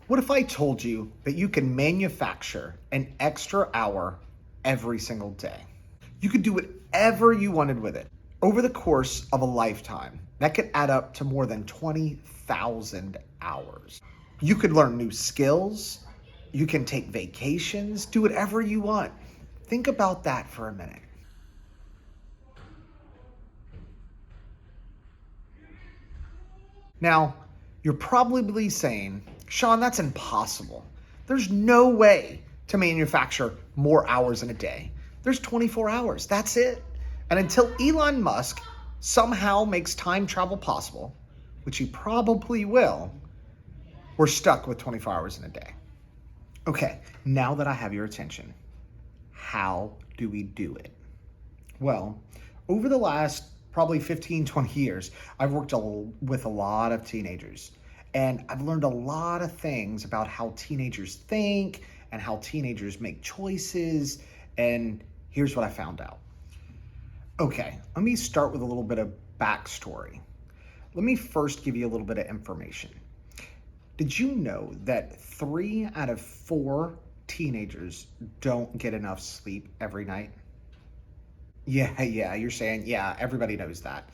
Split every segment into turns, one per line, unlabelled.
What if I told you that you can manufacture an extra hour every single day? You could do whatever you wanted with it. Over the course of a lifetime, that could add up to more than 20,000 hours. You could learn new skills, you can take vacations, do whatever you want. Think about that for a minute. Now, you're probably saying, Shawn, that's impossible. There's no way to manufacture more hours in a day. There's 24 hours, that's it. And until Elon Musk somehow makes time travel possible, which he probably will, we're stuck with 24 hours in a day. Okay, now that I have your attention, how do we do it? Well, over the last probably 15, 20 years, I've worked with a lot of teenagers, and I've learned a lot of things about how teenagers think and how teenagers make choices. And here's what I found out. Okay, let me start with a little bit of backstory. Let me first give you a little bit of information. Did you know that 3 out of 4 teenagers don't get enough sleep every night? Yeah, you're saying, yeah, everybody knows that.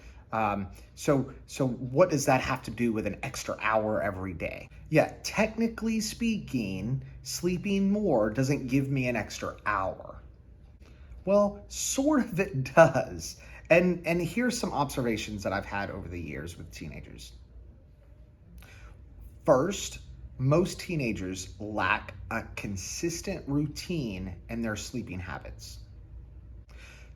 So what does that have to do with an extra hour every day? Yeah, technically speaking, sleeping more doesn't give me an extra hour. Well, sort of it does. And here's some observations that I've had over the years with teenagers. First, most teenagers lack a consistent routine in their sleeping habits.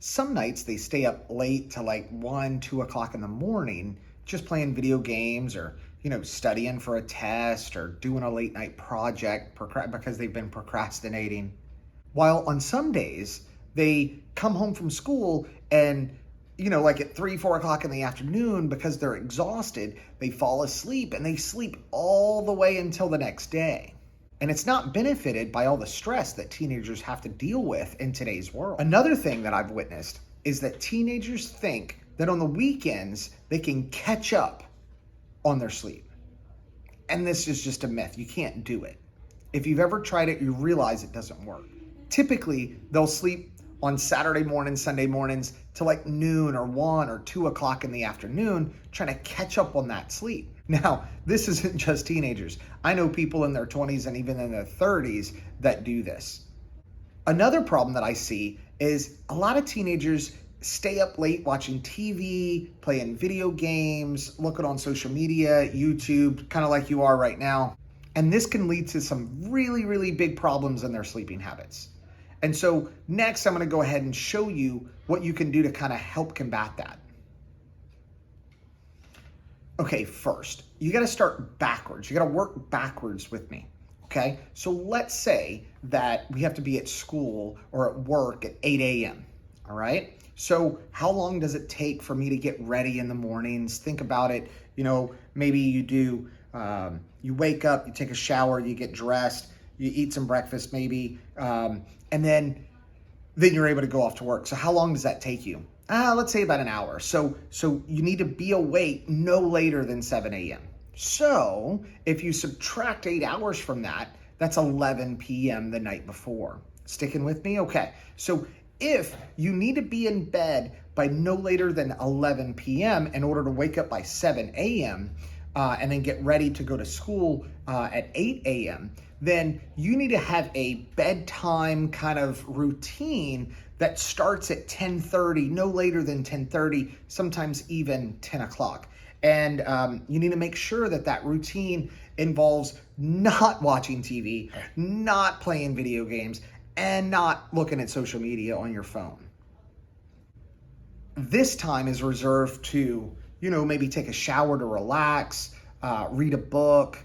Some nights they stay up late to like 1, 2 o'clock in the morning, just playing video games or, studying for a test or doing a late night project because they've been procrastinating. While on some days they come home from school and, like at 3, 4 o'clock in the afternoon, because they're exhausted, they fall asleep and they sleep all the way until the next day. And it's not benefited by all the stress that teenagers have to deal with in today's world. Another thing that I've witnessed is that teenagers think that on the weekends they can catch up on their sleep. And this is just a myth. You can't do it. If you've ever tried it, you realize it doesn't work. Typically, they'll sleep on Saturday mornings, Sunday mornings to like noon or 1 or 2 o'clock in the afternoon, trying to catch up on that sleep. Now, this isn't just teenagers. I know people in their 20s and even in their 30s that do this. Another problem that I see is a lot of teenagers stay up late watching TV, playing video games, looking on social media, YouTube, kind of like you are right now. And this can lead to some really, really big problems in their sleeping habits. And so next, I'm going to go ahead and show you what you can do to kind of help combat that. Okay, first, you got to start backwards. You got to work backwards with me. Okay, so let's say that we have to be at school or at work at 8 a.m. All right. So how long does it take for me to get ready in the mornings? Think about it. Maybe you do, you wake up, you take a shower, you get dressed, you eat some breakfast maybe, and then you're able to go off to work. So how long does that take you? Let's say about an hour. So you need to be awake no later than 7 a.m. So if you subtract 8 hours from that, that's 11 p.m. the night before. Sticking with me? Okay. So if you need to be in bed by no later than 11 p.m. in order to wake up by 7 a.m., and then get ready to go to school at 8 a.m., then you need to have a bedtime kind of routine that starts at 10:30, no later than 10:30, sometimes even 10 o'clock. And you need to make sure that routine involves not watching TV, not playing video games, and not looking at social media on your phone. This time is reserved to, maybe take a shower to relax, read a book,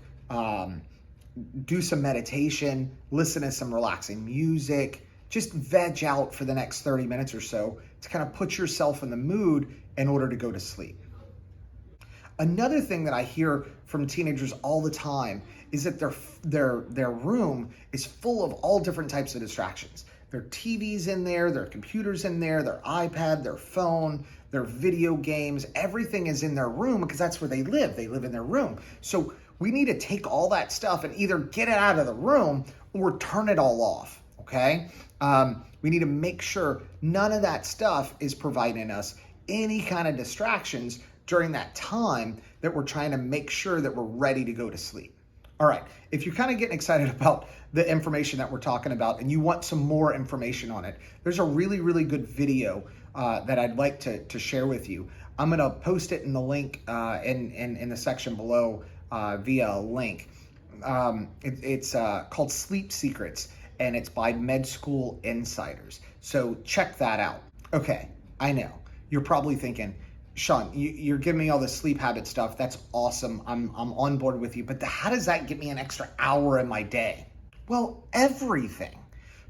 do some meditation, listen to some relaxing music, just veg out for the next 30 minutes or so to kind of put yourself in the mood in order to go to sleep. Another thing that I hear from teenagers all the time is that their room is full of all different types of distractions. Their TV's in there, their computer's in there, their iPad, their phone, their video games, everything is in their room because that's where they live. They live in their room. So we need to take all that stuff and either get it out of the room or turn it all off, okay? We need to make sure none of that stuff is providing us any kind of distractions during that time that we're trying to make sure that we're ready to go to sleep. All right, if you're kind of getting excited about the information that we're talking about and you want some more information on it, there's a really, really good video that I'd like to share with you. I'm gonna post it in the link in the section below via a link. It's called Sleep Secrets, and it's by Med School Insiders. So check that out. Okay, I know. You're probably thinking, Shawn, you're giving me all this sleep habit stuff. That's awesome. I'm on board with you. But how does that get me an extra hour in my day? Well, everything.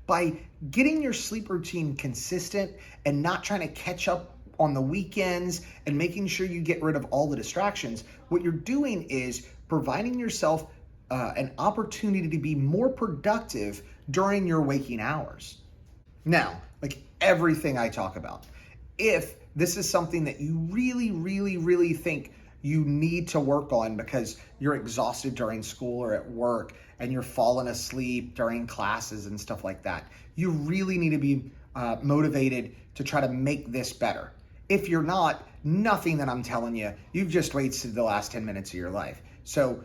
By getting your sleep routine consistent and not trying to catch up on the weekends and making sure you get rid of all the distractions, what you're doing is providing yourself an opportunity to be more productive during your waking hours. Now, like everything I talk about, if this is something that you really, really, really think you need to work on because you're exhausted during school or at work and you're falling asleep during classes and stuff like that, you really need to be motivated to try to make this better. If you're not, nothing that I'm telling you, you've just wasted the last 10 minutes of your life. So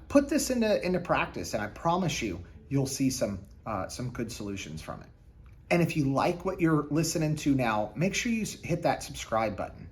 put this into practice, and I promise you'll see some good solutions from it. And if you like what you're listening to now, make sure you hit that subscribe button.